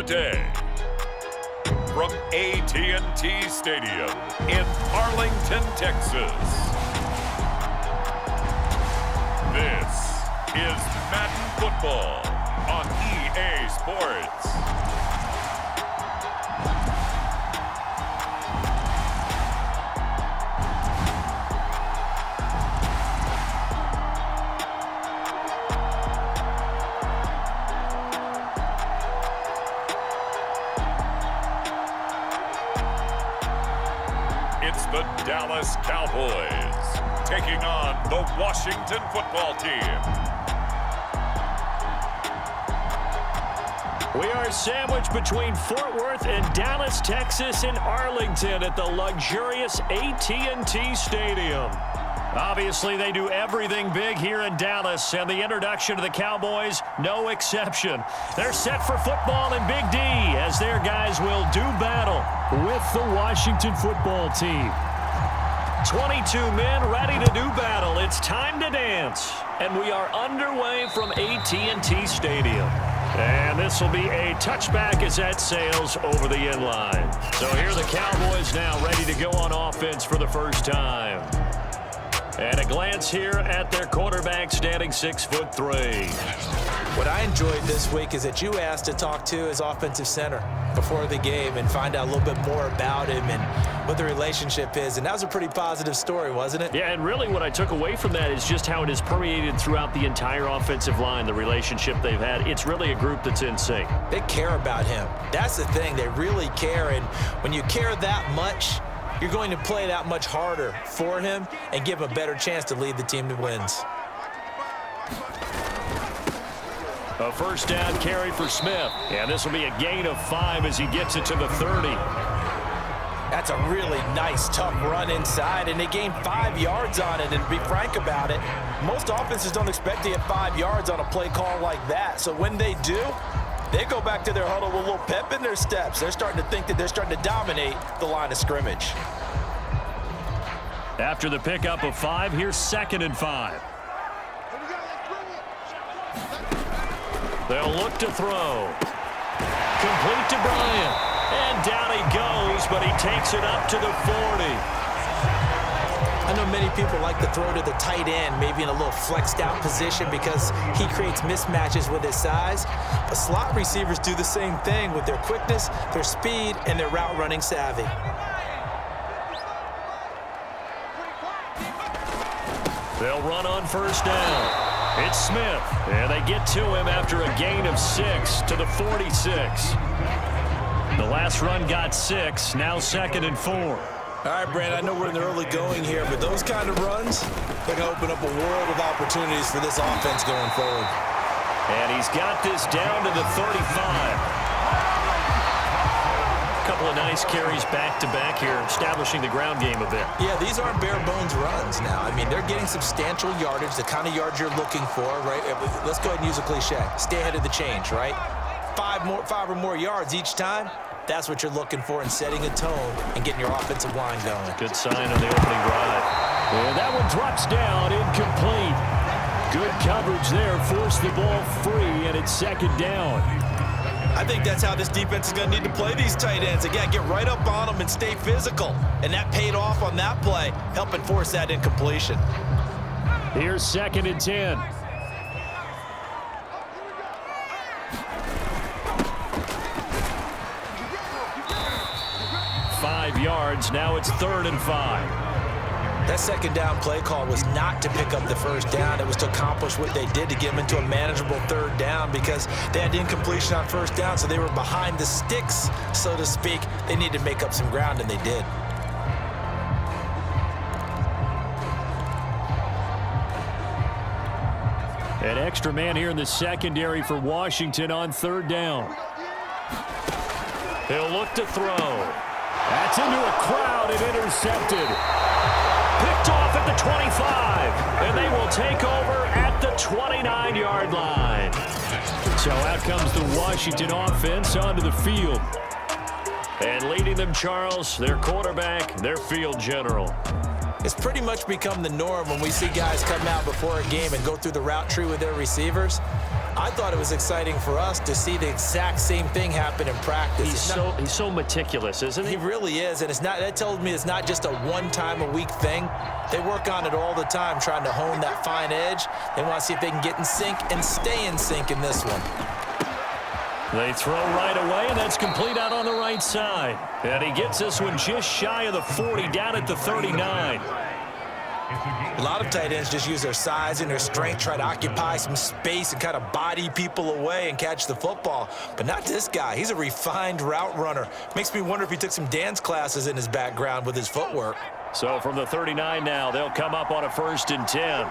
today. From AT&T Stadium in Arlington, Texas. This is Madden Football on EA Sports. It's the Dallas Cowboys taking on the Washington Football Team. We are sandwiched between Fort Worth and Dallas, Texas, and Arlington at the luxurious AT&T Stadium. Obviously, they do everything big here in Dallas, and the introduction to the Cowboys, no exception. They're set for football in Big D, as their guys will do battle with the Washington Football Team. 22 men ready to do battle. It's time to dance, and we are underway from AT&T Stadium. And this will be a touchback as that sails over the end line. So here are the Cowboys now ready to go on offense for the first time. And a glance here at their quarterback standing 6'3". What I enjoyed this week is that you asked to talk to his offensive center before the game and find out a little bit more about him and what the relationship is. And that was a pretty positive story, wasn't it? Yeah, and really what I took away from that is just how it has permeated throughout the entire offensive line, the relationship they've had. It's really a group that's in sync. They care about him. That's the thing. They really care. And when you care that much, you're going to play that much harder for him and give him a better chance to lead the team to wins. A first down carry for Smith. And this will be a gain of 5 as he gets it to the 30. That's a really nice, tough run inside, and they gained 5 yards on it. And to be frank about it, most offenses don't expect to get 5 yards on a play call like that. So when they do, they go back to their huddle with a little pep in their steps. They're starting to think that they're starting to dominate the line of scrimmage. After the pickup of 5, here's 2nd and 5. They'll look to throw. Complete to Bryant. And down he goes, but he takes it up to the 40. I know many people like to throw to the tight end, maybe in a little flexed out position because he creates mismatches with his size. But slot receivers do the same thing with their quickness, their speed, and their route running savvy. They'll run on first down. It's Smith, and they get to him after a gain of 6 to the 46. The last run got 6, now 2nd and 4. All right, Brandon, I know we're in the early going here, but those kind of runs, they're going to open up a world of opportunities for this offense going forward. And he's got this down to the 35. A couple of nice carries back-to-back here, establishing the ground game a bit. Yeah, these aren't bare-bones runs now. I mean, they're getting substantial yardage, the kind of yards you're looking for, right? Let's go ahead and use a cliche. Stay ahead of the change, right? 5 or more yards each time. That's what you're looking for in setting a tone and getting your offensive line going. Good sign on the opening drive. And that one drops down, incomplete. Good coverage there, forced the ball free, and it's 2nd down. I think that's how this defense is going to need to play these tight ends. Again, get right up on them and stay physical. And that paid off on that play, helping force that incompletion. Here's 2nd and 10. Five yards. Now it's 3rd and 5. That 2nd down play call was not to pick up the first down. It was to accomplish what they did to get them into a manageable 3rd down because they had incompletion on first down, so they were behind the sticks, so to speak. They needed to make up some ground, and they did. An extra man here in the secondary for Washington on 3rd down. He'll look to throw. That's into a crowd and intercepted. Picked off at the 25, and they will take over at the 29-yard line. So out comes the Washington offense onto the field. And leading them, Charles, their quarterback, their field general. It's pretty much become the norm when we see guys come out before a game and go through the route tree with their receivers. I thought it was exciting for us to see the exact same thing happen in practice. He's so meticulous, isn't he? He really is, and that tells me it's not just a one-time-a-week thing. They work on it all the time, trying to hone that fine edge. They want to see if they can get in sync and stay in sync in this one. They throw right away, and that's complete out on the right side. And he gets this one just shy of the 40, down at the 39. A lot of tight ends just use their size and their strength, try to occupy some space and kind of body people away and catch the football. But not this guy. He's a refined route runner. Makes me wonder if he took some dance classes in his background with his footwork. So from the 39 now, they'll come up on a 1st and 10.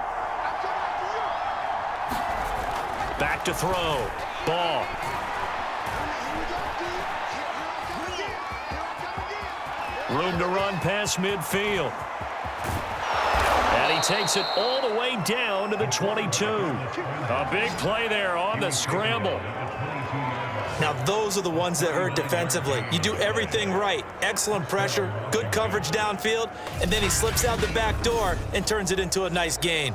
Back to throw. Ball. Room to run past midfield. And he takes it all the way down to the 22. A big play there on the scramble. Now, those are the ones that hurt defensively. You do everything right. Excellent pressure, good coverage downfield, and then he slips out the back door and turns it into a nice gain.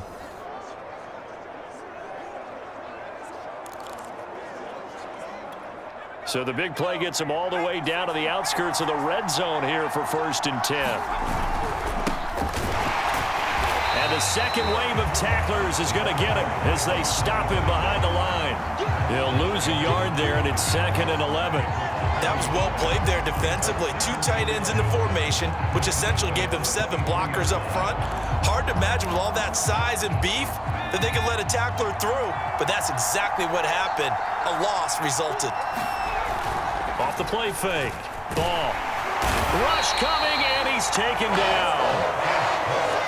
So the big play gets him all the way down to the outskirts of the red zone here for 1st and 10. And the second wave of tacklers is going to get him as they stop him behind the line. He'll lose a yard there, and it's 2nd and 11. That was well played there defensively. 2 tight ends in the formation, which essentially gave them 7 blockers up front. Hard to imagine with all that size and beef that they could let a tackler through, but that's exactly what happened. A loss resulted. Off the play fake. Ball. Rush coming, and he's taken down.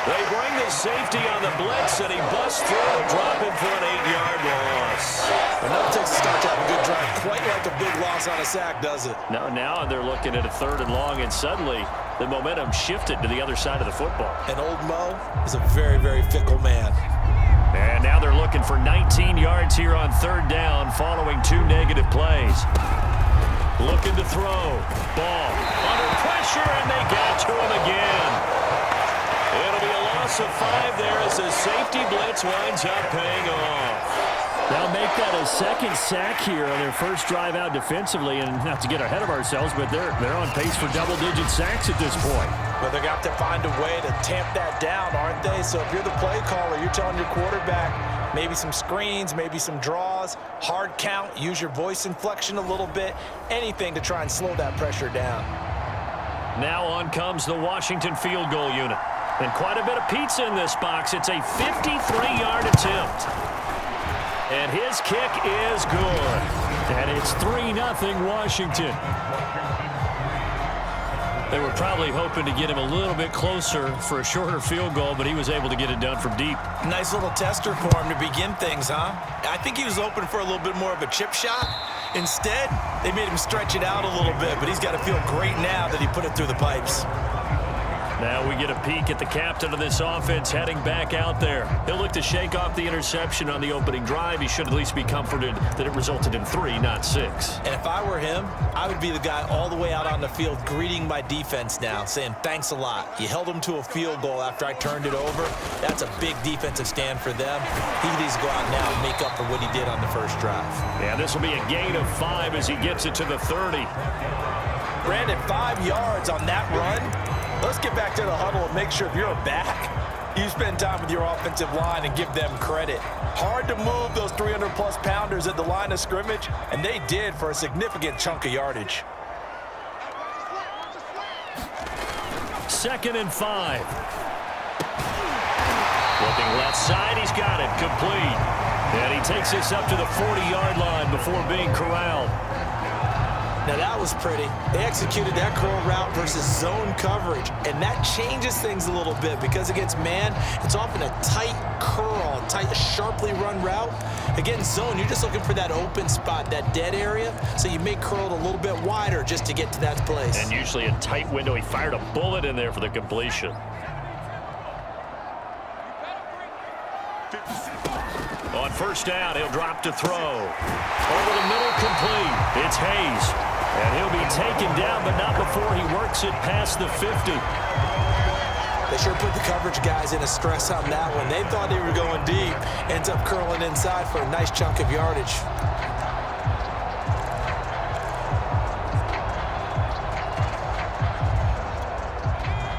They bring the safety on the blitz, and he busts through, dropping for an 8-yard loss. Another Texas start to have a good drive. Quite like a big loss on a sack, does it? Now they're looking at a 3rd and long, and suddenly the momentum shifted to the other side of the football. And old Mo is a very, very fickle man. And now they're looking for 19 yards here on 3rd down following 2 negative plays. Looking to throw. Ball under pressure, and they got to him again. It'll be a loss of 5 there as the safety blitz winds up paying off. They'll make that a 2nd sack here on their first drive out defensively, and not to get ahead of ourselves, but they're on pace for double-digit sacks at this point. But they're got to find a way to tamp that down, aren't they? So if you're the play caller, you're telling your quarterback maybe some screens, maybe some draws, hard count, use your voice inflection a little bit, anything to try and slow that pressure down. Now on comes the Washington field goal unit. And quite a bit of pizza in this box. It's a 53-yard attempt. And his kick is good. And it's 3-0 Washington. They were probably hoping to get him a little bit closer for a shorter field goal, but he was able to get it done from deep. Nice little tester for him to begin things, huh? I think he was hoping for a little bit more of a chip shot. Instead, they made him stretch it out a little bit, but he's got to feel great now that he put it through the pipes. Now we get a peek at the captain of this offense heading back out there. He'll look to shake off the interception on the opening drive. He should at least be comforted that it resulted in 3, not 6. And if I were him, I would be the guy all the way out on the field greeting my defense now, saying thanks a lot. You held them to a field goal after I turned it over. That's a big defensive stand for them. He needs to go out now and make up for what he did on the first drive. Yeah, this will be a gain of 5 as he gets it to the 30. Brandon, 5 yards on that run. Let's get back to the huddle and make sure if you're a back, you spend time with your offensive line and give them credit. Hard to move those 300-plus pounders at the line of scrimmage, and they did for a significant chunk of yardage. 2nd and 5. Looking left side, he's got it, complete. And he takes this up to the 40-yard line before being corralled. Now that was pretty. They executed that curl route versus zone coverage, and that changes things a little bit because against man, it's often a tight curl, tight, sharply run route. Against zone, you're just looking for that open spot, that dead area, so you may curl it a little bit wider just to get to that place. And usually a tight window. He fired a bullet in there for the completion. On 1st down, he'll drop to throw. Over the middle, complete. It's Hayes. And he'll be taken down, but not before he works it past the 50. They sure put the coverage guys in a stress on that one. They thought they were going deep. Ends up curling inside for a nice chunk of yardage.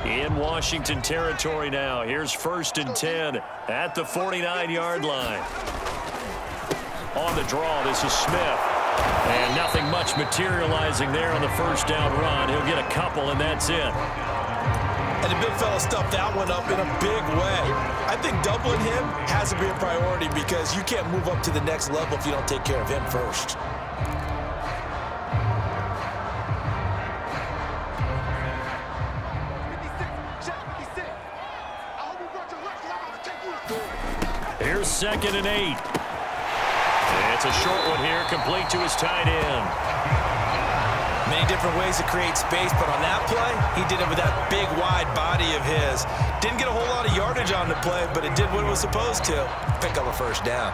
In Washington territory now. Here's 1st and 10 at the 49-yard line. On the draw, this is Smith. And nothing much materializing there on the first down run. He'll get a couple, and that's it. And the big fella stuffed that one up in a big way. I think doubling him has to be a priority because you can't move up to the next level if you don't take care of him first. Here's 2nd and 8. It's a short one here, complete to his tight end. Many different ways to create space, but on that play, he did it with that big, wide body of his. Didn't get a whole lot of yardage on the play, but it did what it was supposed to. Pick up a first down.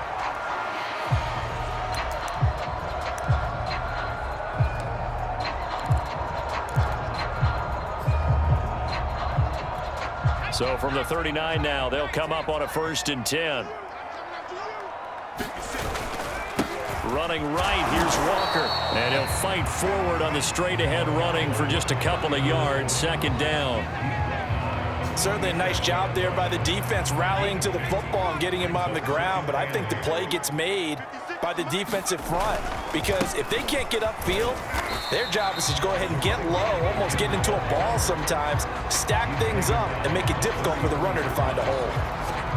So from the 39 now, they'll come up on a 1st and 10. Running right, here's Walker. And he'll fight forward on the straight-ahead running for just a couple of yards. 2nd down. Certainly a nice job there by the defense rallying to the football and getting him on the ground. But I think the play gets made by the defensive front because if they can't get upfield, their job is to go ahead and get low, almost get into a ball sometimes, stack things up, and make it difficult for the runner to find a hole.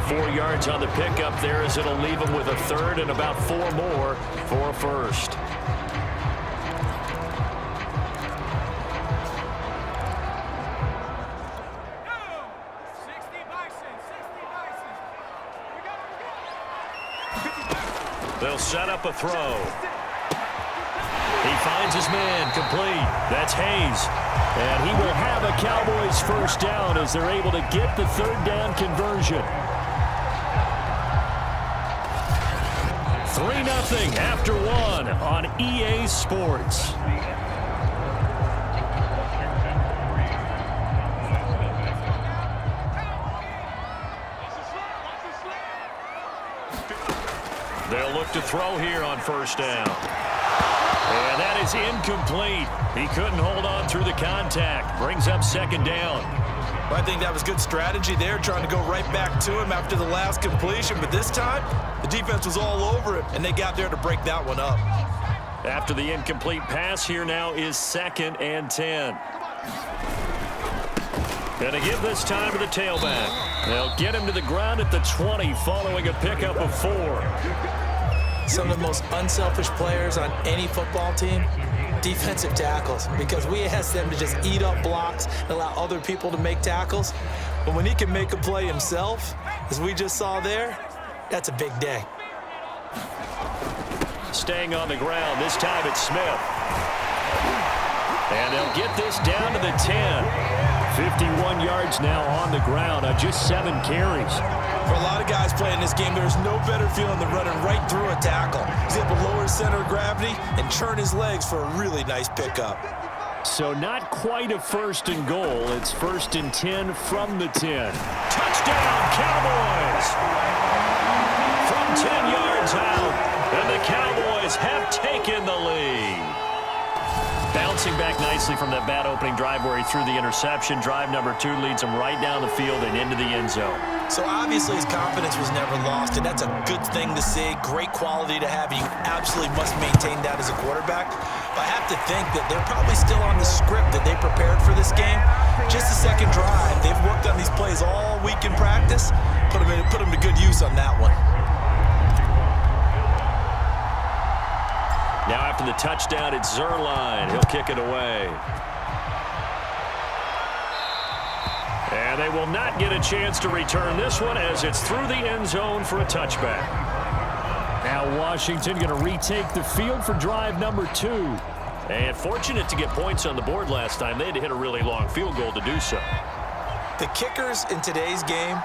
4 yards on the pickup there as it'll leave him with a 3rd and about 4 more for a 1st. They'll set up a throw. He finds his man, complete. That's Hayes. And he will have a Cowboys 1st down as they're able to get the 3rd down conversion. 3-0 after 1 on EA Sports. They'll look to throw here on 1st down. And that is incomplete. He couldn't hold on through the contact. Brings up 2nd down. I think that was good strategy there, trying to go right back to him after the last completion. But this time, the defense was all over it, and they got there to break that one up. After the incomplete pass, here now is 2nd and 10. Going to give this time to the tailback. They'll get him to the ground at the 20 following a pickup of 4. Some of the most unselfish players on any football team, defensive tackles, because we ask them to just eat up blocks and allow other people to make tackles. But when he can make a play himself, as we just saw there, that's a big day. Staying on the ground, this time it's Smith. And they'll get this down to the 10. 51 yards now on the ground on just 7 carries. For a lot of guys playing this game, there's no better feeling than running right through a tackle. He's able to lower his center of gravity and churn his legs for a really nice pickup. So not quite a 1st and goal. It's 1st and 10 from the 10. Touchdown, Cowboys! From 10 yards out, and the Cowboys have taken the lead. Bouncing back nicely from that bad opening drive where he threw the interception. Drive number 2 leads him right down the field and into the end zone. So obviously his confidence was never lost, and that's a good thing to see. Great quality to have. You absolutely must maintain that as a quarterback. But I have to think that they're probably still on the script that they prepared for this game. Just the second drive. They've worked on these plays all week in practice. Put them to good use on that one. Now after the touchdown, it's Zerline. He'll kick it away. And they will not get a chance to return this one as it's through the end zone for a touchback. Now Washington going to retake the field for drive number 2. And fortunate to get points on the board last time. They had to hit a really long field goal to do so. The kickers in today's game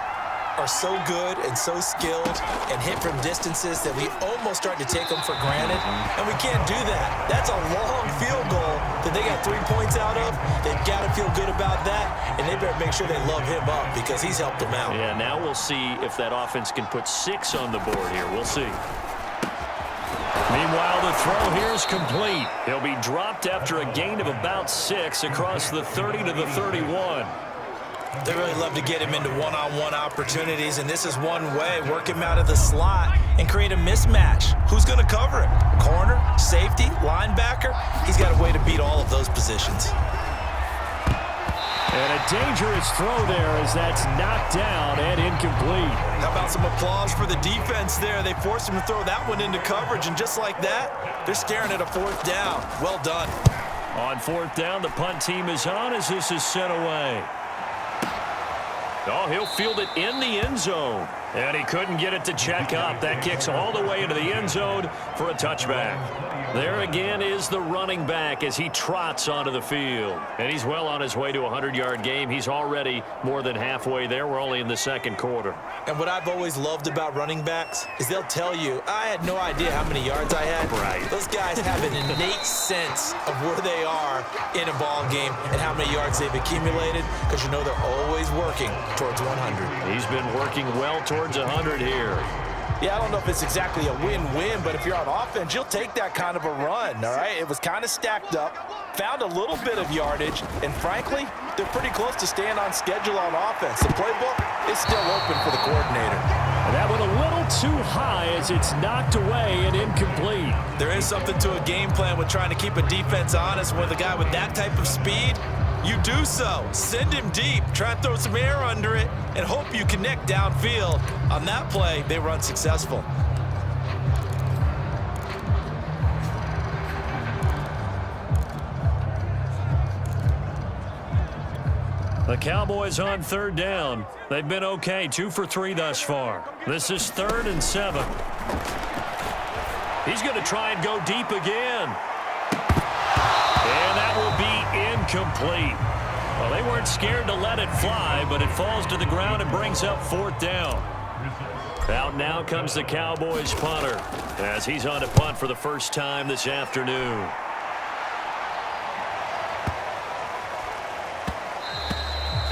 are so good and so skilled and hit from distances that we almost start to take them for granted, and we can't do that. That's a long field goal that they got 3 points out of. They've got to feel good about that, and they better make sure they love him up because he's helped them out. Yeah, now we'll see if that offense can put 6 on the board here. We'll see. Meanwhile, the throw here is complete. He'll be dropped after a gain of about 6 across the 30 to the 31. They really love to get him into one-on-one opportunities, and this is one way. Work him out of the slot and create a mismatch. Who's going to cover him? Corner, safety, linebacker? He's got a way to beat all of those positions. And a dangerous throw there as that's knocked down and incomplete. How about some applause for the defense there? They forced him to throw that one into coverage, and just like that, they're staring at a 4th down. Well done. On 4th down, the punt team is on as this is sent away. Oh, he'll field it in the end zone. And he couldn't get it to check up. That kicks all the way into the end zone for a touchback. There again is the running back as he trots onto the field. And he's well on his way to a 100-yard game. He's already more than halfway there. We're only in the 2nd quarter. And what I've always loved about running backs is they'll tell you, I had no idea how many yards I had. Right. Those guys have an innate sense of where they are in a ball game and how many yards they've accumulated because you know they're always working towards 100. He's been working well towards 100 here. Yeah, I don't know if it's exactly a win-win, but if you're on offense, you'll take that kind of a run, all right? It was kind of stacked up, found a little bit of yardage, and frankly, they're pretty close to staying on schedule on offense. The playbook is still open for the coordinator. And that one a little too high as it's knocked away and incomplete. There is something to a game plan with trying to keep a defense honest with a guy with that type of speed. You do so. Send him deep. Try and throw some air under it and hope you connect downfield. On that play, they run successful. The Cowboys on 3rd down. They've been okay, 2 for 3 thus far. This is 3rd and 7. He's going to try and go deep again. And that will be incomplete. Well, they weren't scared to let it fly, but it falls to the ground and brings up 4th down. Out now comes the Cowboys punter as he's on to punt for the first time this afternoon.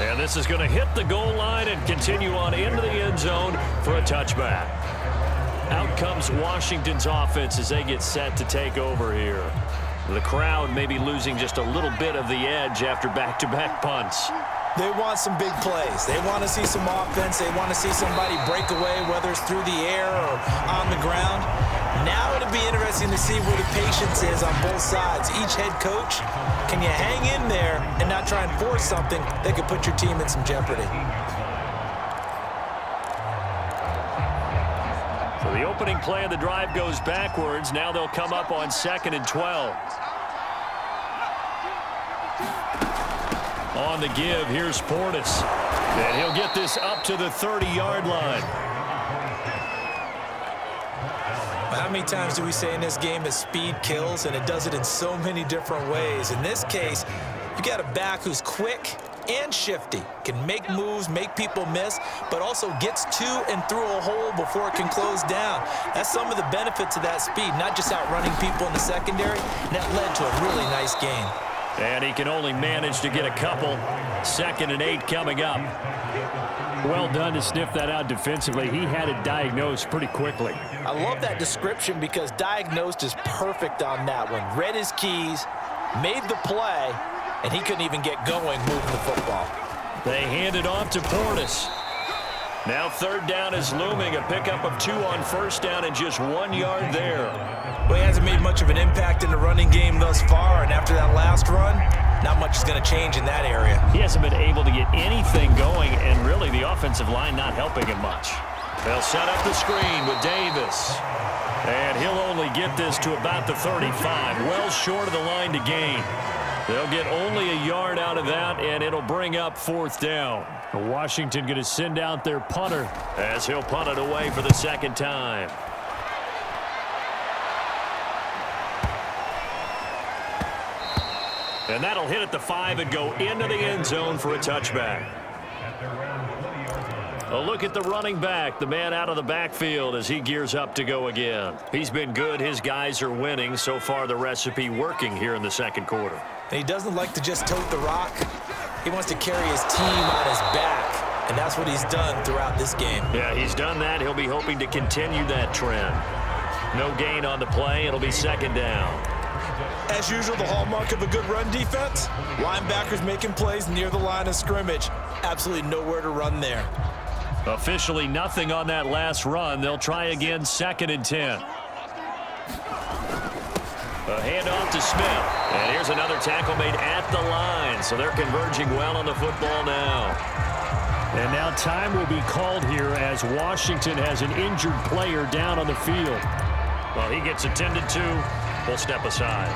And this is going to hit the goal line and continue on into the end zone for a touchback. Out comes Washington's offense as they get set to take over here. The crowd may be losing just a little bit of the edge after back-to-back punts. They want some big plays. They want to see some offense. They want to see somebody break away, whether it's through the air or on the ground. Now it'll be interesting to see where the patience is on both sides. Each head coach, can you hang in there and not try and force something that could put your team in some jeopardy? So the opening play of the drive goes backwards. Now they'll come up on 2nd and 12. On the give, here's Portis. And he'll get this up to the 30-yard line. How many times do we say in this game that speed kills, and it does it in so many different ways? In this case, you got a back who's quick and shifty, can make moves, make people miss, but also gets to and through a hole before it can close down. That's some of the benefits of that speed, not just outrunning people in the secondary. And that led to a really nice game. And he can only manage to get a couple. 2nd and 8 coming up. Well done to sniff that out defensively. He had it diagnosed pretty quickly. I love that description because diagnosed is perfect on that one. Read his keys, made the play, and he couldn't even get going moving the football. They hand it off to Portis. Now 3rd down is looming. A pickup of 2 on 1st down and just 1 yard there. Well, he hasn't made much of an impact in the running game thus far, and after that last run, not much is going to change in that area. He hasn't been able to get anything going, and really the offensive line not helping him much. They'll set up the screen with Davis. And he'll only get this to about the 35, well short of the line to gain. They'll get only a yard out of that, and it'll bring up 4th down. Washington going to send out their punter as he'll punt it away for the 2nd time. And that'll hit at the 5 and go into the end zone for a touchback. A look at the running back, the man out of the backfield as he gears up to go again. He's been good. His guys are winning. So far, the recipe working here in the second quarter. And he doesn't like to just tote the rock. He wants to carry his team on his back, and that's what he's done throughout this game. Yeah, he's done that. He'll be hoping to continue that trend. No gain on the play. It'll be second down. As usual, the hallmark of a good run defense, linebackers making plays near the line of scrimmage. Absolutely nowhere to run there. Officially nothing on that last run. They'll try again, 2nd and 10. A handoff to Smith. And here's another tackle made at the line. So they're converging well on the football now. And now time will be called here as Washington has an injured player down on the field. Well, he gets attended to. We'll step aside.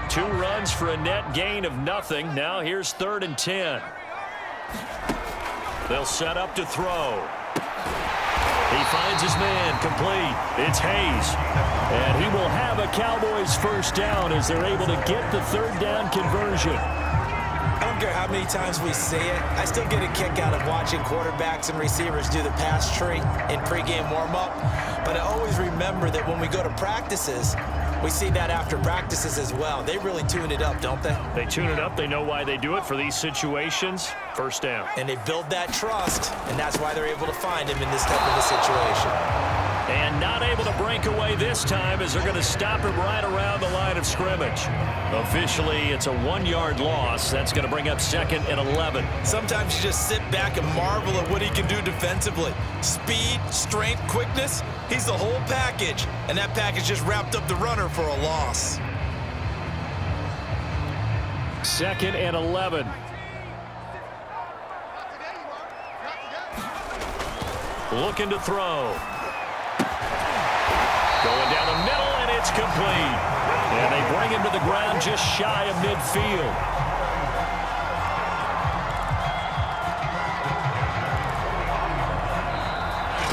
Two runs for a net gain of nothing. Now here's 3rd and 10. They'll set up to throw. He finds his man complete. It's Hayes. And he will have a Cowboys first down as they're able to get the 3rd down conversion. I don't care how many times we say it, I still get a kick out of watching quarterbacks and receivers do the pass tree in pregame warm-up. But I always remember that when we go to practices, we see that after practices as well. They really tune it up, don't they? They tune it up. They know why they do it for these situations. First down. And they build that trust, and that's why they're able to find him in this type of a situation. And not able to break away this time as they're going to stop him right around the line of scrimmage. Officially, it's a 1-yard loss. That's going to bring up 2nd and 11. Sometimes you just sit back and marvel at what he can do defensively. Speed, strength, quickness, he's the whole package. And that package just wrapped up the runner for a loss. 2nd and 11. Looking to throw. Going down the middle, and it's complete. And they bring him to the ground just shy of midfield.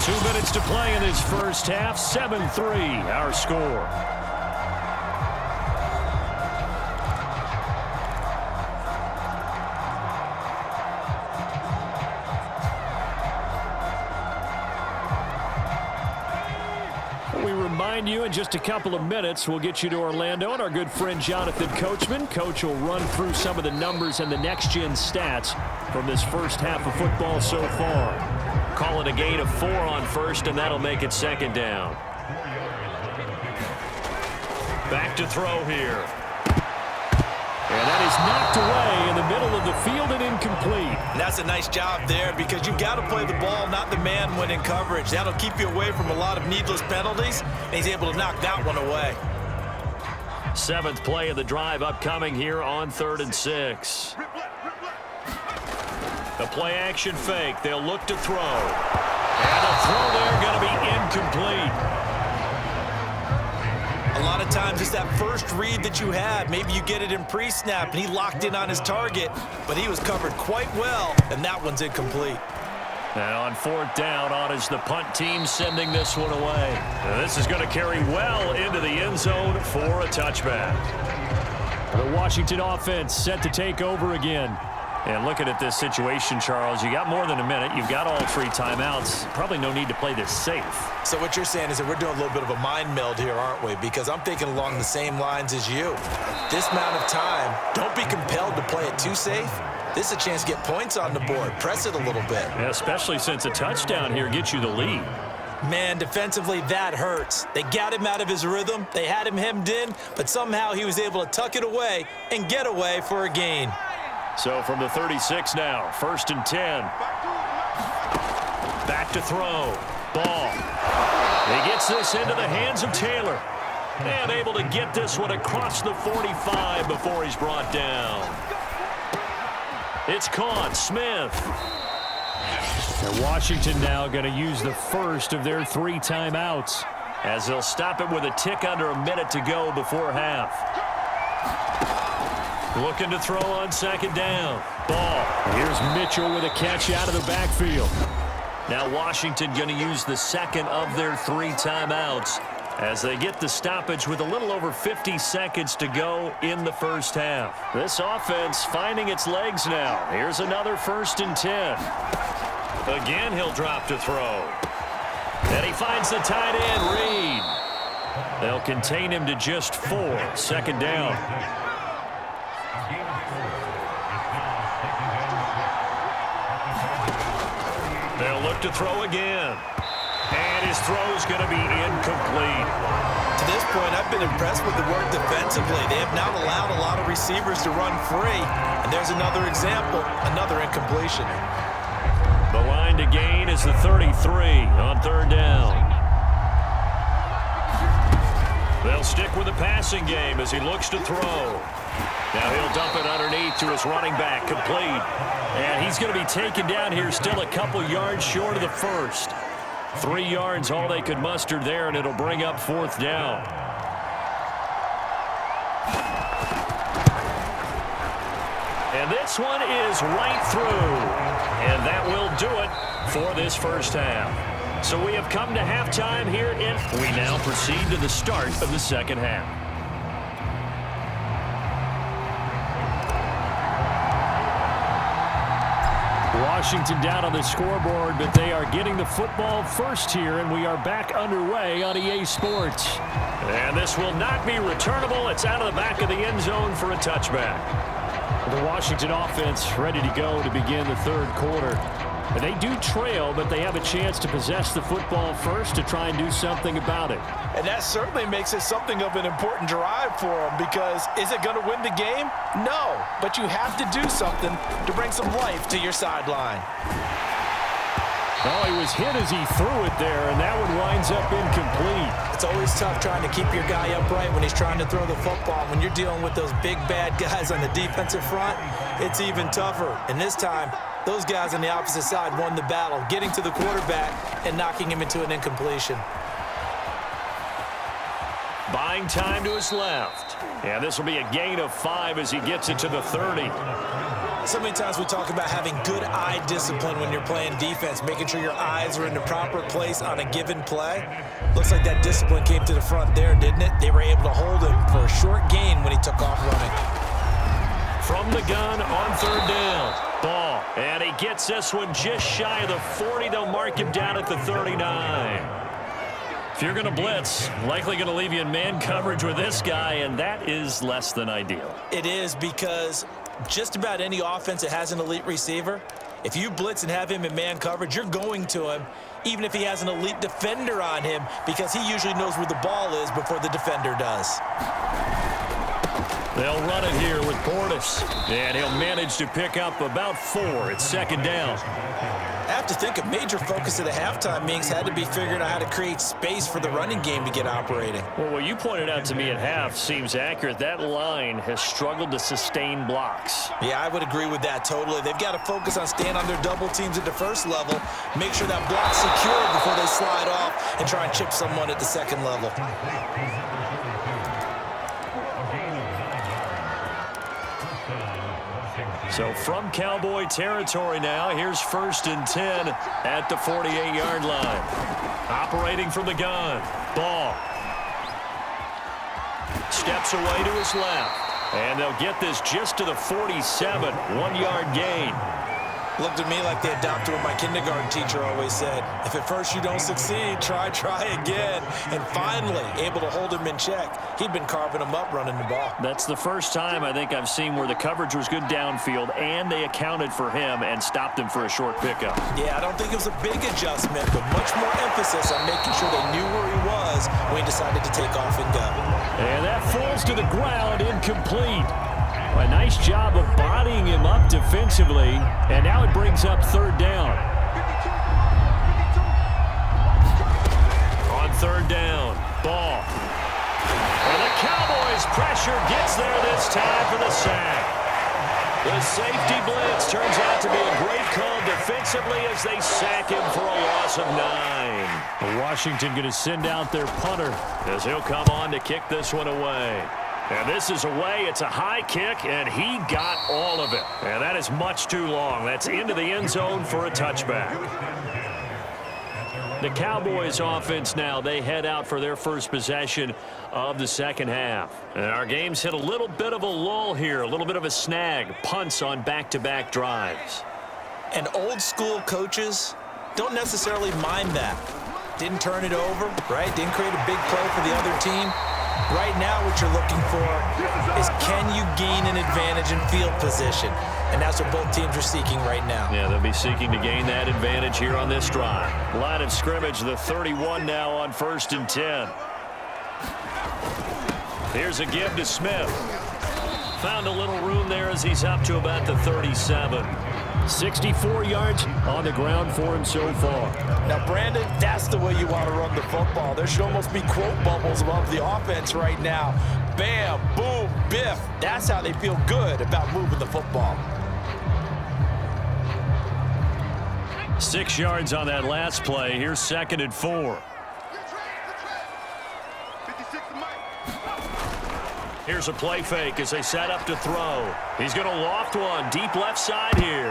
Two minutes to play in this first half. 7-3, our score. You in just a couple of minutes. We'll get you to Orlando and our good friend Jonathan Coachman. Coach will run through some of the numbers and the next-gen stats from this first half of football so far. Call it a gain of 4 on first, and that'll make it 2nd down. Back to throw here. And that is knocked away in the middle of the field and incomplete. And that's a nice job there because you've got to play the ball, not the man when in coverage. That'll keep you away from a lot of needless penalties, and he's able to knock that one away. 7th play of the drive upcoming here on 3rd and 6. The play action fake. They'll look to throw. And the throw there going to be incomplete. A lot of times it's that first read that you had. Maybe you get it in pre-snap, and he locked in on his target, but he was covered quite well, and that one's incomplete. Now on 4th down, on is the punt team sending this one away. Now this is going to carry well into the end zone for a touchback. The Washington offense set to take over again. And looking at this situation, Charles, you got more than a minute. You've got all 3 timeouts. Probably no need to play this safe. So what you're saying is that we're doing a little bit of a mind meld here, aren't we? Because I'm thinking along the same lines as you. This amount of time, don't be compelled to play it too safe. This is a chance to get points on the board. Press it a little bit. Yeah, especially since a touchdown here gets you the lead. Man, defensively, that hurts. They got him out of his rhythm. They had him hemmed in, but somehow he was able to tuck it away and get away for a gain. So from the 36 now, 1st and 10. Back to throw. Ball. He gets this into the hands of Taylor. And able to get this one across the 45 before he's brought down. It's caught. Smith. And Washington now going to use the first of their 3 timeouts as they'll stop it with a tick under a minute to go before half. Looking to throw on 2nd down. Ball. Here's Mitchell with a catch out of the backfield. Now Washington going to use the second of their 3 timeouts as they get the stoppage with a little over 50 seconds to go in the first half. This offense finding its legs now. Here's another 1st and 10. Again, he'll drop to throw. And he finds the tight end, Reed. They'll contain him to just 4. 2nd down. They'll look to throw again. And his throw's going to be incomplete. To this point, I've been impressed with the work defensively. They have not allowed a lot of receivers to run free. And there's another example, another incompletion. The line to gain is the 33 on 3rd down. They'll stick with the passing game as he looks to throw. Now he'll dump it underneath to his running back, complete. And he's going to be taken down here still a couple yards short of the 1st. 3 yards all they could muster there, and it'll bring up 4th down. And this one is right through. And that will do it for this first half. So we have come to halftime here, and we now proceed to the start of the second half. Washington down on the scoreboard, but they are getting the football first here, and we are back underway on EA Sports. And this will not be returnable. It's out of the back of the end zone for a touchback. The Washington offense ready to go to begin the 3rd quarter. And they do trail, but they have a chance to possess the football first to try and do something about it. And that certainly makes it something of an important drive for them, because is it going to win the game? No, but you have to do something to bring some life to your sideline. Oh, he was hit as he threw it there, and that one winds up incomplete. It's always tough trying to keep your guy upright when he's trying to throw the football. When you're dealing with those big, bad guys on the defensive front, it's even tougher. And this time, those guys on the opposite side won the battle, getting to the quarterback and knocking him into an incompletion. Buying time to his left. And this will be a gain of 5 as he gets it to the 30. So many times we talk about having good eye discipline when you're playing defense, making sure your eyes are in the proper place on a given play. Looks like that discipline came to the front there, didn't it? They were able to hold him for a short gain when he took off running. From the gun on 3rd down. Ball. And he gets this one just shy of the 40. They'll mark him down at the 39. If you're going to blitz, likely going to leave you in man coverage with this guy, and that is less than ideal. It is, because just about any offense that has an elite receiver, if you blitz and have him in man coverage, you're going to him, even if he has an elite defender on him, because he usually knows where the ball is before the defender does. They'll run it here with Portis, and he'll manage to pick up about 4. It's 2nd down. I have to think a major focus of the halftime meetings had to be figuring out how to create space for the running game to get operating. Well, what you pointed out to me at half seems accurate. That line has struggled to sustain blocks. Yeah, I would agree with that totally. They've got to focus on staying on their double teams at the first level, make sure that block's secure before they slide off and try and chip someone at the second level. So from Cowboy territory now, here's 1st and 10 at the 48-yard line. Operating from the gun. Ball. Steps away to his left. And they'll get this just to the 47. 1-yard gain. Looked at me like they adopted what my kindergarten teacher always said. If at first you don't succeed, try again. And finally, able to hold him in check. He'd been carving him up running the ball. That's the first time I think I've seen where the coverage was good downfield and they accounted for him and stopped him for a short pickup. Yeah, I don't think it was a big adjustment, but much more emphasis on making sure they knew where he was when he decided to take off and go. And that falls to the ground, incomplete. A nice job of bodying him up defensively, and now it brings up 3rd down. On 3rd down, ball. And the Cowboys pressure gets there this time for the sack. The safety blitz turns out to be a great call defensively as they sack him for a loss of 9. Washington going to send out their punter as he'll come on to kick this one away. And this is away. It's a high kick, and he got all of it. And that is much too long. That's into the end zone for a touchback. The Cowboys offense now, they head out for their first possession of the second half. And our game's hit a little bit of a lull here, a little bit of a snag. Punts on back-to-back drives. And old school coaches don't necessarily mind that. Didn't turn it over, right? Didn't create a big play for the other team. Right now what you're looking for is, can you gain an advantage in field position? And that's what both teams are seeking right now. Yeah, they'll be seeking to gain that advantage here on this drive. Line of scrimmage, the 31 now on 1st and 10. Here's a give to Smith. Found a little room there as he's up to about the 37. 64 yards on the ground for him so far. Now, Brandon, that's the way you want to run the football. There should almost be quote bubbles above the offense right now. Bam, boom, biff. That's how they feel good about moving the football. 6 yards on that last play. Here's 2nd and 4. Here's a play fake as they set up to throw. He's going to loft one deep left side here.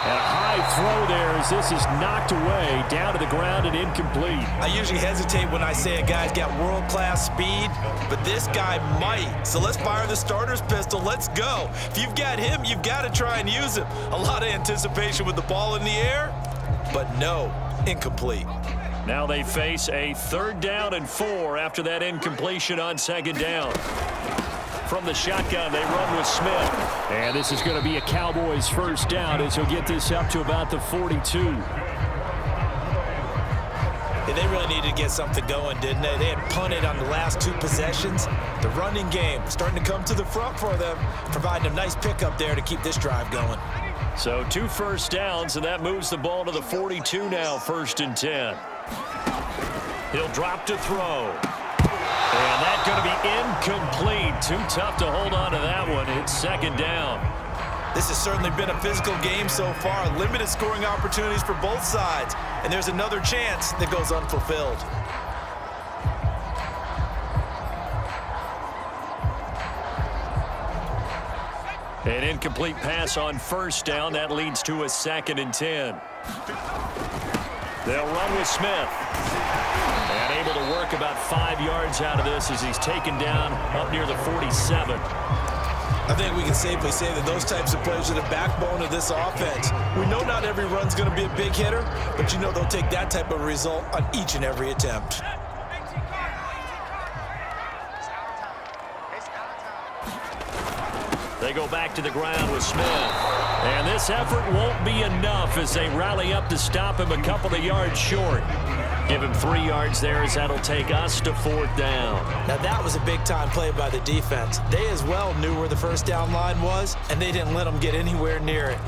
And a high throw there as this is knocked away down to the ground and incomplete. I usually hesitate when I say a guy's got world-class speed, but this guy might. So let's fire the starter's pistol. Let's go. If you've got him, you've got to try and use him. A lot of anticipation with the ball in the air, but no, incomplete. Now they face a 3rd down and 4 after that incompletion on 2nd down. From the shotgun, they run with Smith. And this is going to be a Cowboys 1st down as he'll get this up to about the 42. Yeah, they really needed to get something going, didn't they? They had punted on the last 2 possessions. The running game starting to come to the front for them, providing a nice pickup there to keep this drive going. So 2 first downs, and that moves the ball to the 42 now, 1st and 10. He'll drop to throw. And that's going to be incomplete. Too tough to hold on to that one. It's 2nd down. This has certainly been a physical game so far. Limited scoring opportunities for both sides. And there's another chance that goes unfulfilled. An incomplete pass on 1st down. That leads to a 2nd and 10. They'll run with Smith. And able to work about 5 yards out of this as he's taken down up near the 47. I think we can safely say that those types of plays are the backbone of this offense. We know not every run's going to be a big hitter, but you know they'll take that type of result on each and every attempt. They go back to the ground with Smith. And this effort won't be enough as they rally up to stop him a couple of yards short. Give him 3 yards there as that'll take us to 4th down. Now that was a big-time play by the defense. They as well knew where the 1st down line was, and they didn't let them get anywhere near it.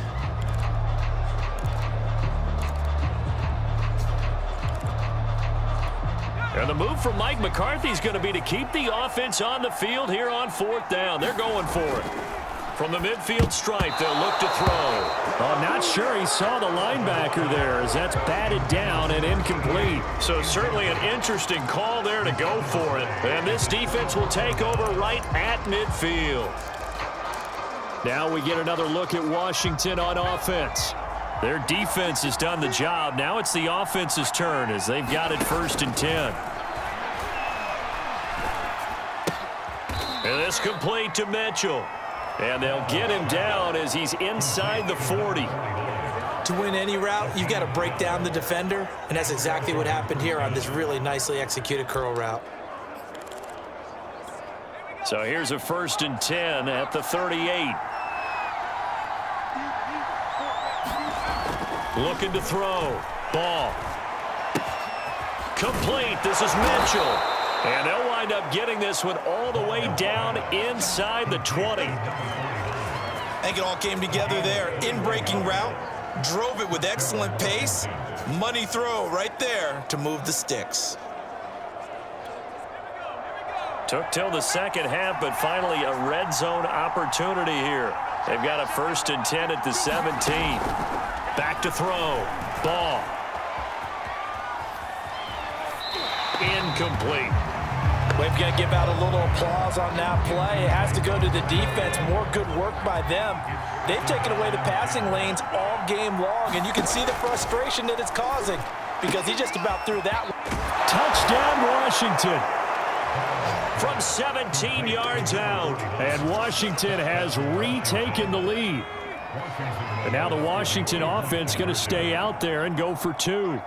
And the move from Mike McCarthy is going to be to keep the offense on the field here on 4th down. They're going for it. From the midfield stripe, they'll look to throw. I'm not sure he saw the linebacker there as that's batted down and incomplete. So certainly an interesting call there to go for it. And this defense will take over right at midfield. Now we get another look at Washington on offense. Their defense has done the job. Now it's the offense's turn as they've got it 1st and 10. And this complete to Mitchell. And they'll get him down as he's inside the 40. To win any route, you've got to break down the defender, and that's exactly what happened here on this really nicely executed curl route. So here's a 1st and 10 at the 38. Looking to throw. Ball. Complete. This is Mitchell. And they'll wind up getting this one all the way down inside the 20. I think it all came together there. In-breaking route. Drove it with excellent pace. Money throw right there to move the sticks. Took till the second half, but finally a red zone opportunity here. They've got a 1st and 10 at the 17. Back to throw. Ball. Incomplete. We've got to give out a little applause on that play. It has to go to the defense. More good work by them. They've taken away the passing lanes all game long, and you can see the frustration that it's causing. because he just about threw that one. Touchdown, Washington. From 17 yards out. And Washington has retaken the lead. And now the Washington offense going to stay out there and go for 2.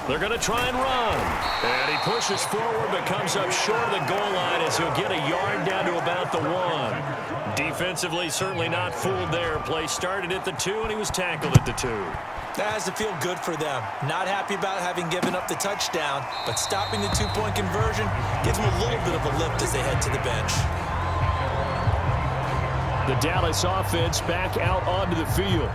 They're going to try and run. And he pushes forward but comes up short of the goal line as he'll get a yard down to about the 1. Defensively, certainly not fooled there. Play started at the 2, and he was tackled at the 2. That has to feel good for them. Not happy about having given up the touchdown, but stopping the 2-point conversion gives them a little bit of a lift as they head to the bench. The Dallas offense back out onto the field.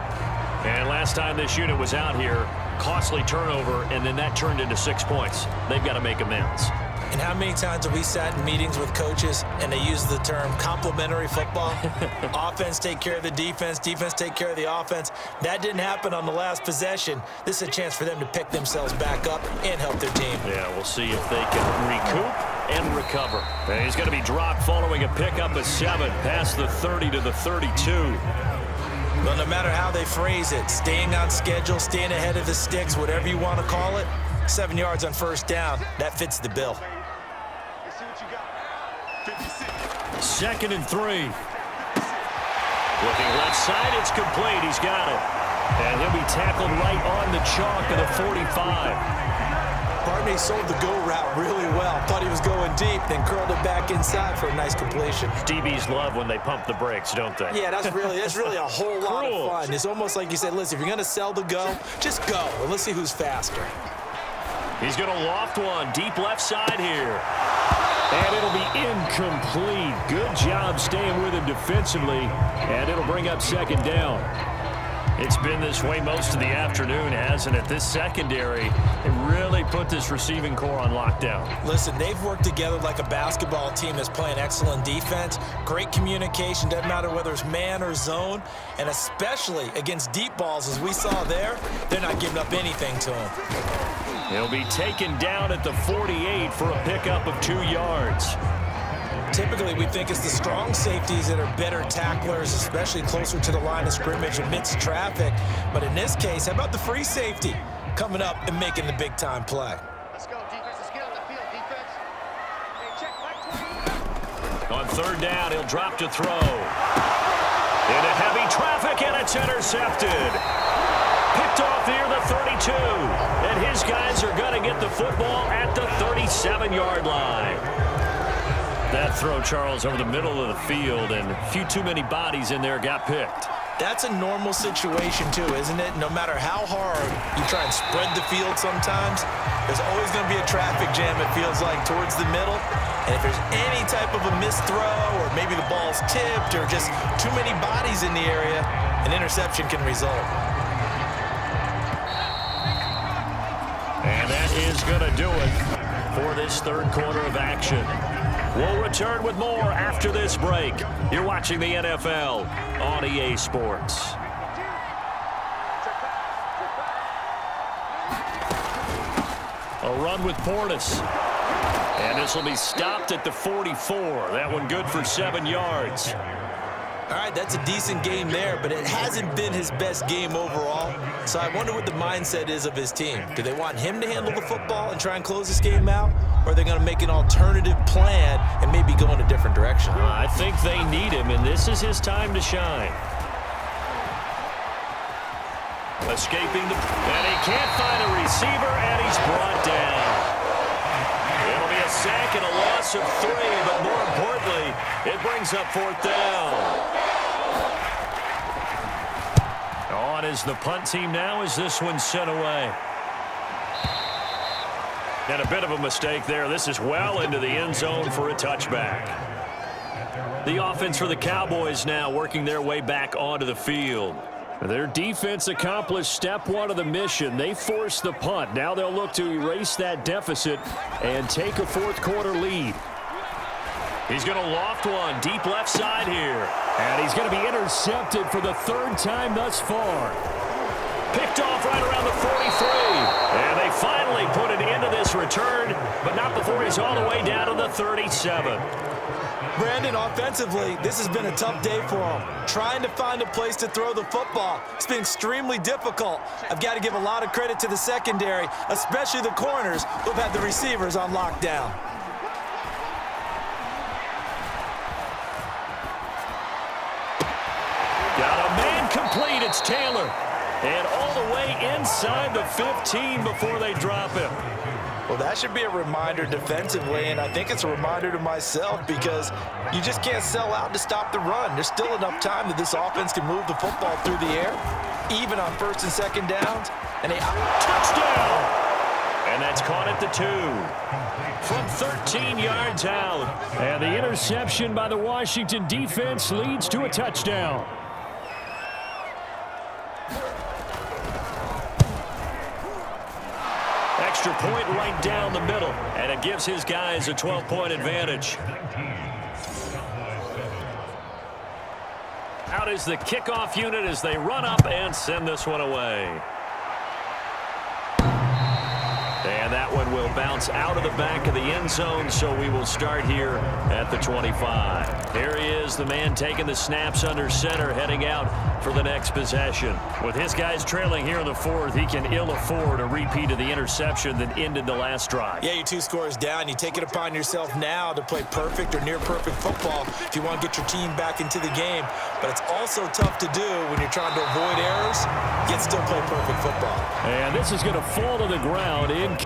And last time this unit was out here, costly turnover, and then that turned into 6 points. They've got to make amends. And how many times have we sat in meetings with coaches and they use the term complementary football? Offense take care of the defense, defense take care of the offense. That didn't happen on the last possession. This is a chance for them to pick themselves back up and help their team. Yeah, we'll see if they can recoup and recover. And he's going to be dropped following a pickup of 7 past the 30 to the 32. Well, no matter how they phrase it, staying on schedule, staying ahead of the sticks, whatever you want to call it, 7 yards on first down, that fits the bill. 2nd and 3. Looking left side, it's complete. He's got it. And he'll be tackled right on the chalk of the 45. Barney sold the go route really well. Thought he was going deep, then curled it back inside for a nice completion. DBs love when they pump the brakes, don't they? Yeah, that's really a whole lot of fun. It's almost like you said, listen, if you're going to sell the go, just go, and let's see who's faster. He's going to loft one deep left side here. And it'll be incomplete. Good job staying with him defensively, and it'll bring up 2nd down. It's been this way most of the afternoon, hasn't it? This secondary, it really put this receiving core on lockdown. Listen, they've worked together like a basketball team that's playing excellent defense. Great communication, doesn't matter whether it's man or zone. And especially against deep balls, as we saw there, they're not giving up anything to him. He'll be taken down at the 48 for a pickup of 2 yards. Typically, we think it's the strong safeties that are better tacklers, especially closer to the line of scrimmage amidst traffic. But in this case, how about the free safety coming up and making the big-time play? Let's go, defense. Let's get on the field, defense. Hey, check my 20. On 3rd down, he'll drop to throw. Into heavy traffic, and it's intercepted. Picked off near the 32. And his guys are going to get the football at the 37-yard line. That throw, Charles, over the middle of the field, and a few too many bodies in there got picked. That's a normal situation, too, isn't it? No matter how hard you try and spread the field sometimes, there's always going to be a traffic jam, it feels like, towards the middle. And if there's any type of a missed throw, or maybe the ball's tipped, or just too many bodies in the area, an interception can result. And that is going to do it for this 3rd quarter of action. We'll return with more after this break. You're watching the NFL on EA Sports. A run with Portis. And this will be stopped at the 44. That one good for 7 yards. All right, that's a decent game there, but it hasn't been his best game overall. So I wonder what the mindset is of his team. Do they want him to handle the football and try and close this game out? Or are they going to make an alternative plan and maybe go in a different direction? I think they need him, and this is his time to shine. Escaping the... And he can't find a receiver, and he's brought down. It'll be a sack and a loss of 3, but more importantly, it brings up 4th down. On is the punt team now as this one's sent away. And a bit of a mistake there. This is well into the end zone for a touchback. The offense for the Cowboys now working their way back onto the field. Their defense accomplished step 1 of the mission. They forced the punt. Now they'll look to erase that deficit and take a 4th quarter lead. He's going to loft one deep left side here. And he's going to be intercepted for the 3rd time thus far. Picked off right around the 43. And they finally put an end to this return, but not before he's all the way down to the 37. Brandon, offensively, this has been a tough day for him. Trying to find a place to throw the football. It's been extremely difficult. I've got to give a lot of credit to the secondary, especially the corners who've had the receivers on lockdown. Got a man complete. It's Taylor. And all the way inside the 15 before they drop him. Well, that should be a reminder defensively, and I think it's a reminder to myself because you just can't sell out to stop the run. There's still enough time that this offense can move the football through the air, even on first and second downs. And touchdown! And that's caught at the 2. From 13 yards out. And the interception by the Washington defense leads to a touchdown. Extra point right down the middle, and it gives his guys a 12-point advantage. Out is the kickoff unit as they run up and send this one away. And that one will bounce out of the back of the end zone, so we will start here at the 25. Here he is, the man taking the snaps under center, heading out for the next possession. With his guys trailing here in the 4th, he can ill afford a repeat of the interception that ended the last drive. Yeah, you're 2 scores down. You take it upon yourself now to play perfect or near-perfect football if you want to get your team back into the game. But it's also tough to do when you're trying to avoid errors, yet still play perfect football. And this is going to fall to the ground in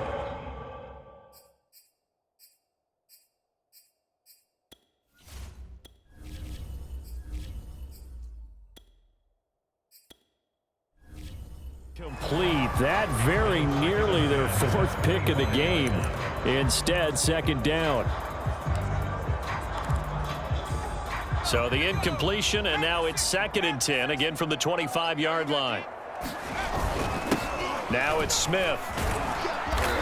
complete. That very nearly their 4th pick of the game. Instead, second down. So the incompletion, and now it's 2nd and 10, again from the 25-yard line. Now it's Smith.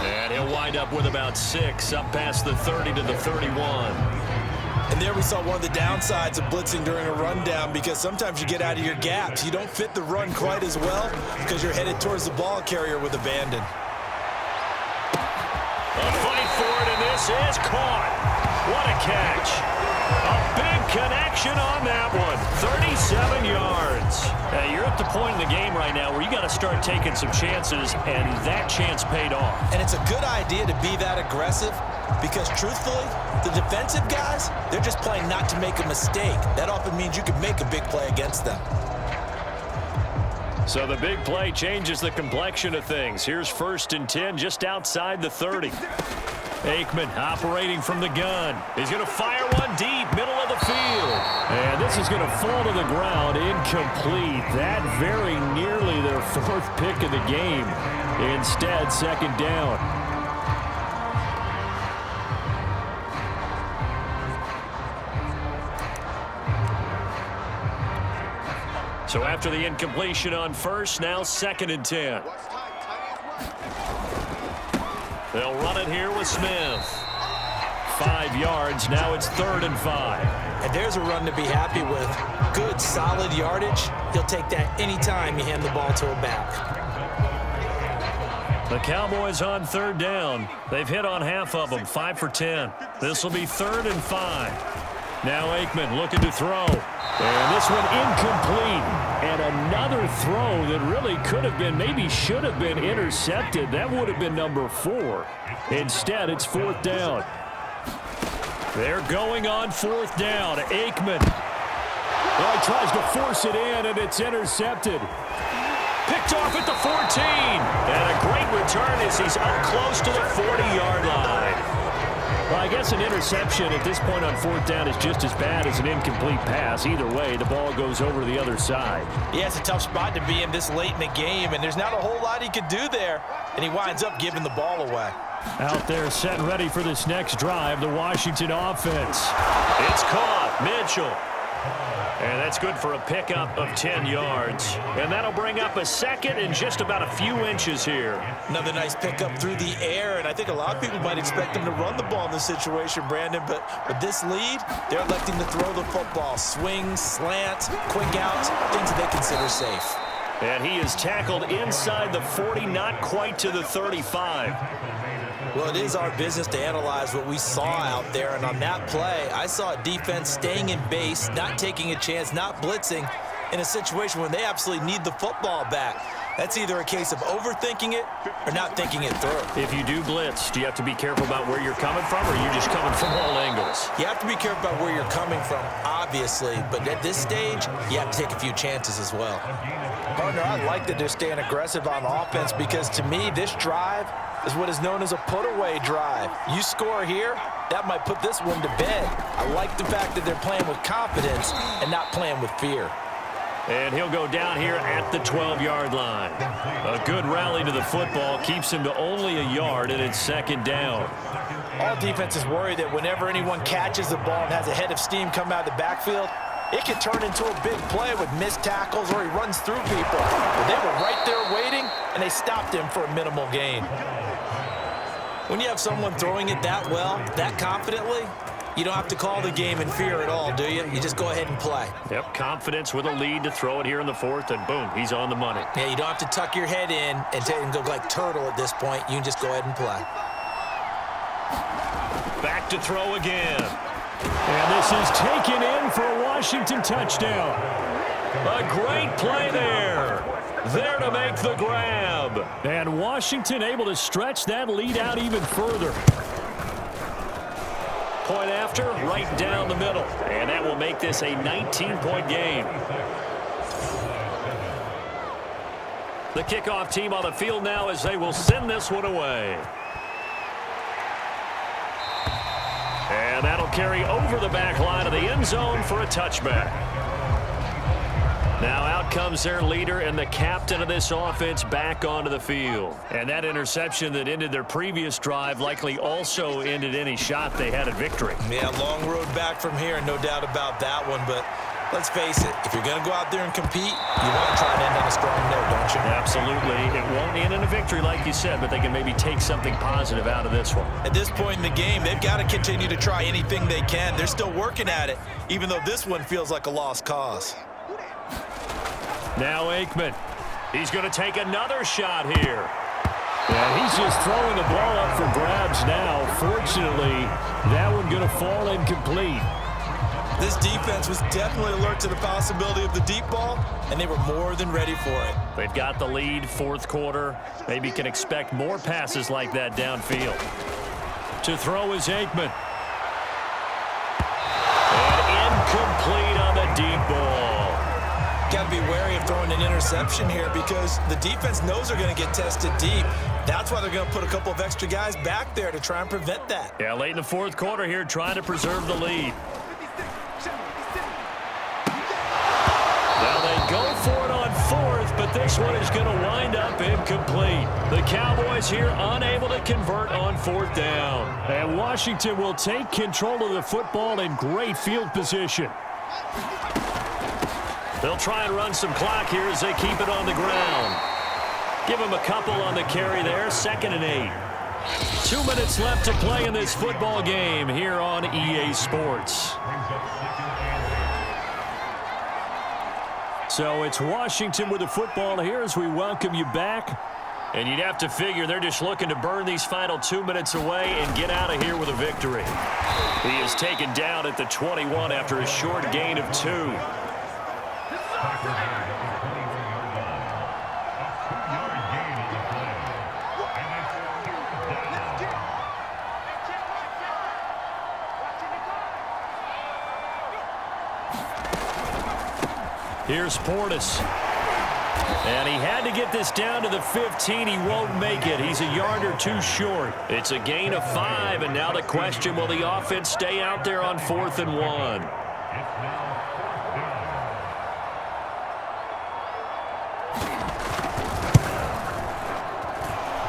And he'll wind up with about 6, up past the 30 to the 31. And there we saw one of the downsides of blitzing during a rundown because sometimes you get out of your gaps. You don't fit the run quite as well because you're headed towards the ball carrier with abandon. A fight for it, and this is caught. What a catch. A big connection on that one. 37 yards. Now, you're at the point in the game right now where you got to start taking some chances, and that chance paid off. And it's a good idea to be that aggressive because, truthfully, the defensive guys, they're just playing not to make a mistake. That often means you can make a big play against them. So the big play changes the complexion of things. Here's 1st and 10 just outside the 30. Aikman operating from the gun. He's going to fire one deep, middle of the field. And this is going to fall to the ground, incomplete. That very nearly their 4th pick of the game. Instead, second down. So after the incompletion on 1st, now 2nd and 10. They'll run it here with Smith. 5 yards. Now it's 3rd and 5. And there's a run to be happy with. Good, solid yardage. He'll take that anytime you hand the ball to a back. The Cowboys on 3rd down. They've hit on half of them, 5 for 10. This will be 3rd and 5. Now Aikman looking to throw. And this one incomplete. And another throw that really could have been, maybe should have been intercepted. That would have been number 4. Instead, it's 4th down. They're going on 4th down. Aikman. Well, he tries to force it in, and it's intercepted. Picked off at the 14. And a great return as he's up close to the 40-yard line. Well, I guess an interception at this point on 4th down is just as bad as an incomplete pass. Either way, the ball goes over to the other side. Yeah, it's a tough spot to be in this late in the game, and there's not a whole lot he could do there. And he winds up giving the ball away. Out there set and ready for this next drive, the Washington offense. It's caught. Mitchell. And that's good for a pickup of 10 yards. And that'll bring up a 2nd and just about a few inches here. Another nice pickup through the air, and I think a lot of people might expect him to run the ball in this situation, Brandon, but with this lead, they're electing to throw the football. Swings, slants, quick outs, things that they consider safe. And he is tackled inside the 40, not quite to the 35. Well, it is our business to analyze what we saw out there, and on that play, I saw a defense staying in base, not taking a chance, not blitzing in a situation where they absolutely need the football back. That's either a case of overthinking it or not thinking it through. If you do blitz, do you have to be careful about where you're coming from, or are you just coming from all angles? You have to be careful about where you're coming from, obviously, but at this stage, you have to take a few chances as well. Partner, I like that they're staying aggressive on offense because, to me, this drive is what is known as a put-away drive. You score here, that might put this one to bed. I like the fact that they're playing with confidence and not playing with fear. And he'll go down here at the 12-yard line. A good rally to the football keeps him to only a yard, and it's second down. All defenses worry that whenever anyone catches the ball and has a head of steam come out of the backfield, it can turn into a big play with missed tackles or he runs through people. But they were right there waiting, and they stopped him for a minimal gain. When you have someone throwing it that well, that confidently, you don't have to call the game in fear at all, do you? You just go ahead and play. Yep, confidence with a lead to throw it here in the fourth, and boom, he's on the money. Yeah, you don't have to tuck your head in and go like turtle at this point. You can just go ahead and play. Back to throw again. And this is taken in for a Washington touchdown. A great play there. There to make the grab. And Washington able to stretch that lead out even further. Point after, right down the middle. And that will make this a 19-point game. The kickoff team on the field now as they will send this one away. And that'll carry over the back line of the end zone for a touchback. Now out comes their leader and the captain of this offense back onto the field. And that interception that ended their previous drive likely also ended any shot they had at victory. Yeah, long road back from here, no doubt about that one. But let's face it, if you're going to go out there and compete, you want to try and end on a strong note, don't you? Absolutely. It won't end in a victory like you said, but they can maybe take something positive out of this one. At this point in the game, they've got to continue to try anything they can. They're still working at it, even though this one feels like a lost cause. Now Aikman. He's going to take another shot here. Yeah, he's just throwing the ball up for grabs now. Fortunately, that one going to fall incomplete. This defense was definitely alert to the possibility of the deep ball, and they were more than ready for it. They've got the lead, fourth quarter. Maybe can expect more passes like that downfield. To throw is Aikman. And incomplete on the deep ball. Got to be wary of throwing an interception here because the defense knows they're going to get tested deep. That's why they're going to put a couple of extra guys back there to try and prevent that. Yeah, late in the fourth quarter here, trying to preserve the lead. Now they go for it on fourth, but this one is going to wind up incomplete. The Cowboys here unable to convert on fourth down. And Washington will take control of the football in great field position. They'll try and run some clock here as they keep it on the ground. Give them a couple on the carry there, 2nd and 8. 2 minutes left to play in this football game here on EA Sports. So it's Washington with the football here as we welcome you back. And you'd have to figure they're just looking to burn these final 2 minutes away and get out of here with a victory. He is taken down at the 21 after a short gain of 2. Here's Portis. And he had to get this down to the 15. He won't make it. He's a yard or two short. It's a gain of 5, and now the question, will the offense stay out there on 4th and 1?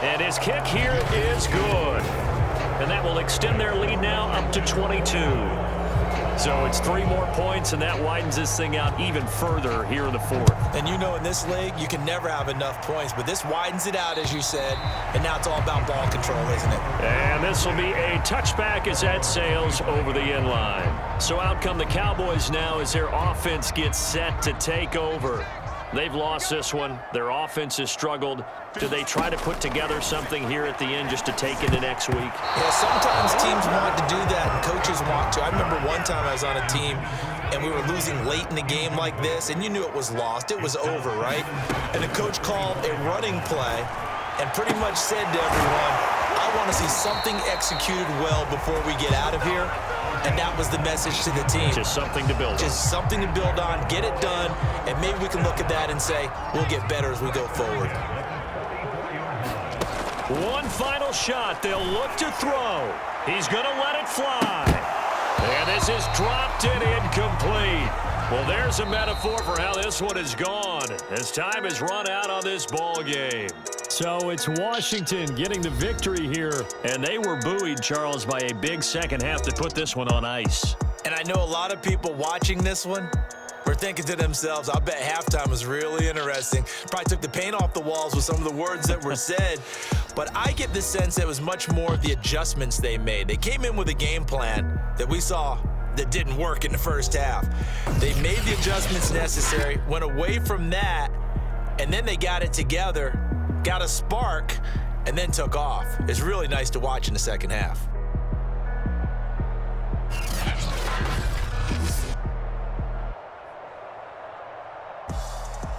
And his kick here is good. And that will extend their lead now up to 22. So it's 3 more points, and that widens this thing out even further here in the fourth. And you know in this league, you can never have enough points, but this widens it out, as you said, and now it's all about ball control, isn't it? And this will be a touchback as that sails over the end line. So out come the Cowboys now as their offense gets set to take over. They've lost this one. Their offense has struggled. Do they try to put together something here at the end just to take into next week? Yeah, sometimes teams want to do that and coaches want to. I remember one time I was on a team and we were losing late in the game like this, and you knew it was lost. It was over, right? And the coach called a running play and pretty much said to everyone, I want to see something executed well before we get out of here. And that was the message to the team. Just something to build on. Just something to build on, get it done, and maybe we can look at that and say, we'll get better as we go forward. One final shot. They'll look to throw. He's going to let it fly. And this is dropped and incomplete. Well, there's a metaphor for how this one is gone, as time has run out on this ball game. So it's Washington getting the victory here. And they were buoyed, Charles, by a big second half to put this one on ice. And I know a lot of people watching this one were thinking to themselves, I bet halftime was really interesting. Probably took the paint off the walls with some of the words that were said. But I get the sense that it was much more of the adjustments they made. They came in with a game plan that we saw that didn't work in the first half. They made the adjustments necessary, went away from that, and then they got it together, got a spark, and then took off. It's really nice to watch in the second half.